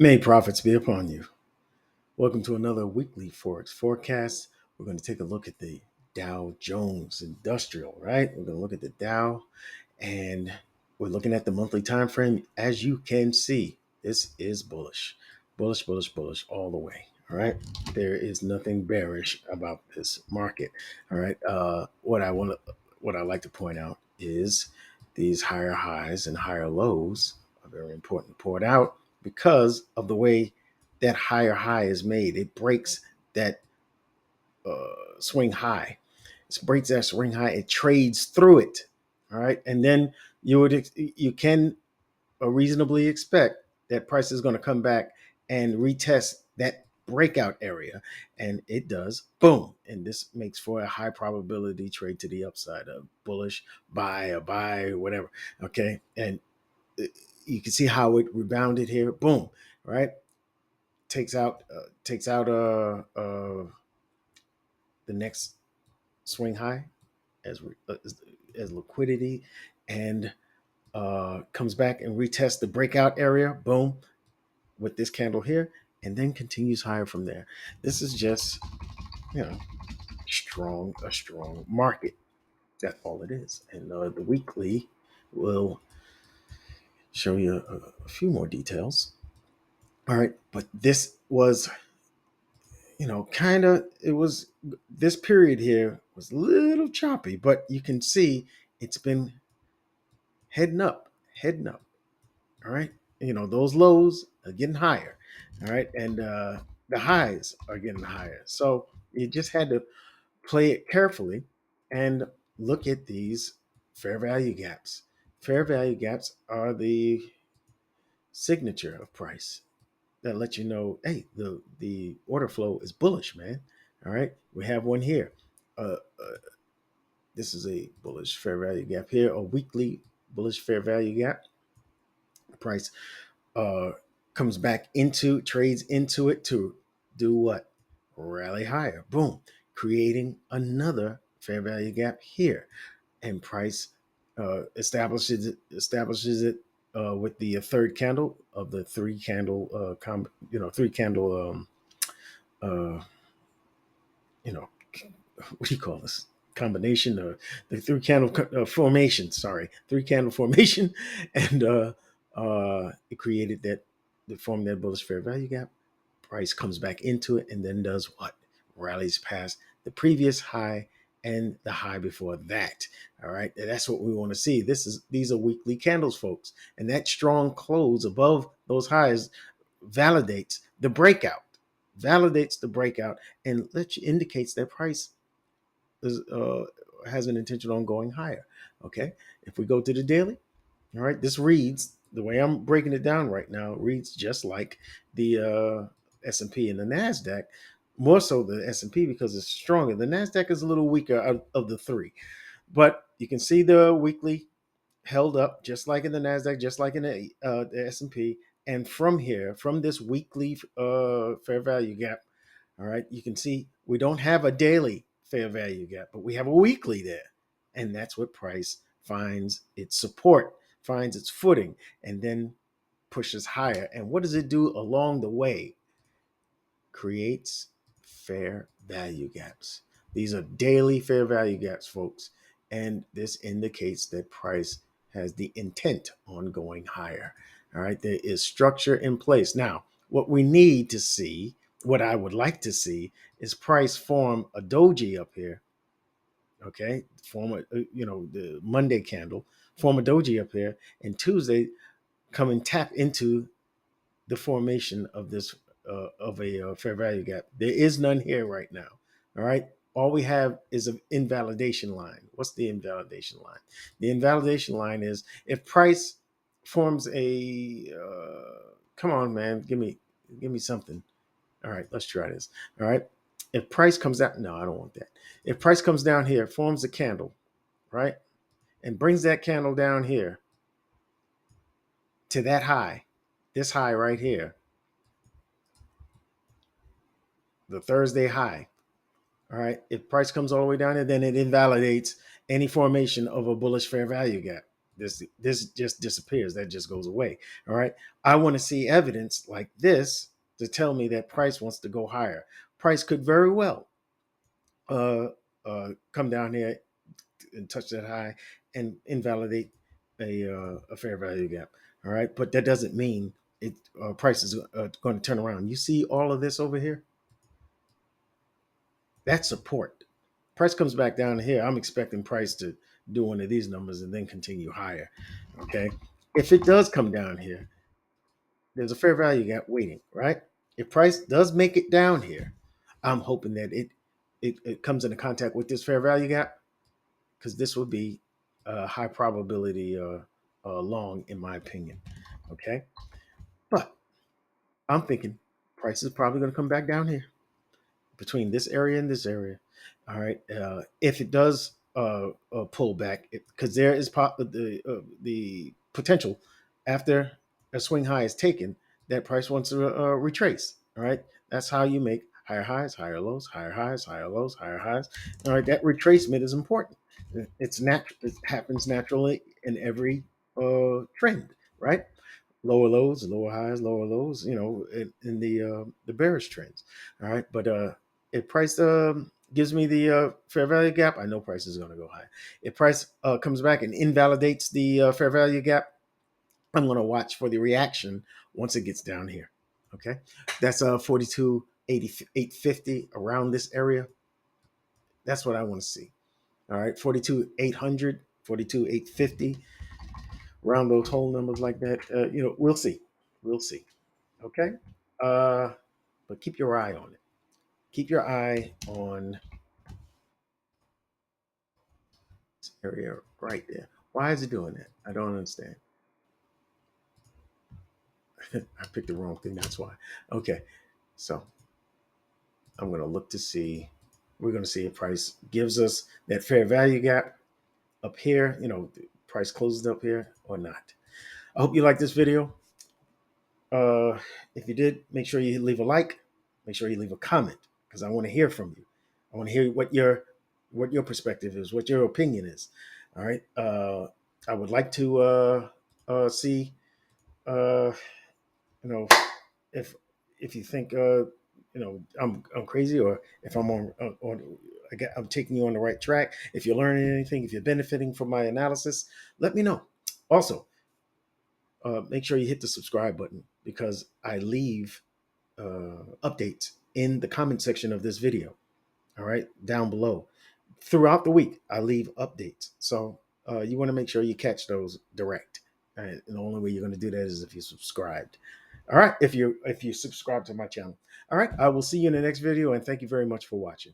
May profits be upon you. Welcome to another weekly Forex forecast. We're going to take a look at the Dow Jones Industrial, right? We're going to look at the Dow and we're looking at the monthly time frame. As you can see, this is bullish. Bullish, bullish, bullish all the way. All right. There is nothing bearish about this market. All right. What I like to point out is these higher highs and higher lows are very important to point out because of the way that higher high is made. It breaks that swing high. It breaks that swing high. It trades through it. All right, and then you can reasonably expect that price is going to come back and retest that breakout area, and it does. Boom, and this makes for a high probability trade to the upside, of bullish buy, a buy, whatever. Okay, and you can see how it rebounded here. Boom, right? Takes out the next swing high as as liquidity, and comes back and retests the breakout area. Boom, with this candle here, and then continues higher from there. This is just you know a strong market. That's all it is. And the weekly will show you a few more details. All right, but this was kind of it was this period here was a little choppy, but you can see it's been heading up, heading up. All right, those lows are getting higher. All right, and the highs are getting higher. So you just had to play it carefully and look at these fair value gaps. Fair value gaps are the signature of price that let you know, hey, the order flow is bullish, man. All right, we have one here. This is a bullish fair value gap here, a weekly bullish fair value gap. Price uh, comes back into trades into it to do what? Rally higher. Boom, creating another fair value gap here, and price establishes it with the third candle of the three candle three candle uh, you know what do you call this combination, the three candle formation, sorry, three candle formation, and it created that, the form that bullish fair value gap. Price comes back into it and then does what? Rallies past the previous high and the high before that. All right, and that's what we want to see. These are weekly candles, folks, and that strong close above those highs validates the breakout, and indicates that price is, has an intention on going higher. Okay, if we go to the daily, all right, this reads the way I'm breaking it down right now. It reads just like the S&P and the Nasdaq, more so the S&P because it's stronger. The Nasdaq is a little weaker of the three, but you can see the weekly held up just like in the Nasdaq, just like in the S&P, and from here, from this weekly fair value gap, all right, you can see we don't have a daily fair value gap, but we have a weekly there. And that's what price finds its support, finds its footing, and then pushes higher. And what does it do along the way? Creates fair value gaps. These are daily fair value gaps, folks. And this indicates that price has the intent on going higher. All right, there is structure in place. Now, what we need to see, what I would like to see, is price form a doji up here. Okay, form the Monday candle, form a doji up here, and Tuesday come and tap into the formation of this of a fair value gap. There is none here right now. All right. All we have is an invalidation line. What's the invalidation line? The invalidation line is if price forms a come on, man, give me something. All right, let's try this. All right. If price comes out, no, I don't want that. If price comes down here, forms a candle, right? And brings that candle down here to that high, this high right here, the Thursday high. All right. If price comes all the way down there, then it invalidates any formation of a bullish fair value gap. This just disappears. That just goes away. All right. I want to see evidence like this to tell me that price wants to go higher. Price could very well uh, come down here and touch that high and invalidate a fair value gap. All right, but that doesn't mean it price is going to turn around. You see all of this over here? That's support. Price comes back down here. I'm expecting price to do one of these numbers and then continue higher. Okay, if it does come down here, there's a fair value gap waiting, right? If price does make it down here, I'm hoping that it comes into contact with this fair value gap, because this would be a high probability long, in my opinion. Okay, but I'm thinking price is probably going to come back down here between this area and this area. All right, if it does pull back, because there is the potential after a swing high is taken that price wants to retrace. All right, that's how you make higher highs, higher lows, higher highs, higher lows, higher highs. All right, that retracement is important. It's natural. It happens naturally in every trend, right? Lower lows, lower highs, lower lows. You know, in the bearish trends. All right, but if price gives me the fair value gap, I know price is going to go high. If price comes back and invalidates the fair value gap, I'm going to watch for the reaction once it gets down here. Okay, that's 42.8850 around this area. That's what I want to see. All right, 42.800, 42.850, round those whole numbers like that. We'll see. We'll see. Okay. Uh, but keep your eye on it. Keep your eye on this area right there. Why is it doing that? I don't understand. I picked the wrong thing. That's why. Okay. So I'm going to look to see. We're going to see if price gives us that fair value gap up here. Price closes up here or not. I hope you like this video. If you did, make sure you leave a like. Make sure you leave a comment, because I want to hear from you. I want to hear what your perspective is, what your opinion is. All right. I would like to see, uh, you know, if if you think I'm crazy, or if I'm I'm taking you on the right track. If you're learning anything, if you're benefiting from my analysis, let me know. Also, make sure you hit the subscribe button, because I leave updates in the comment section of this video. All right, down below. Throughout the week, I leave updates. So you want to make sure you catch those direct. And the only way you're going to do that is if you subscribed. All right, if you subscribe to my channel. All right, I will see you in the next video, and thank you very much for watching.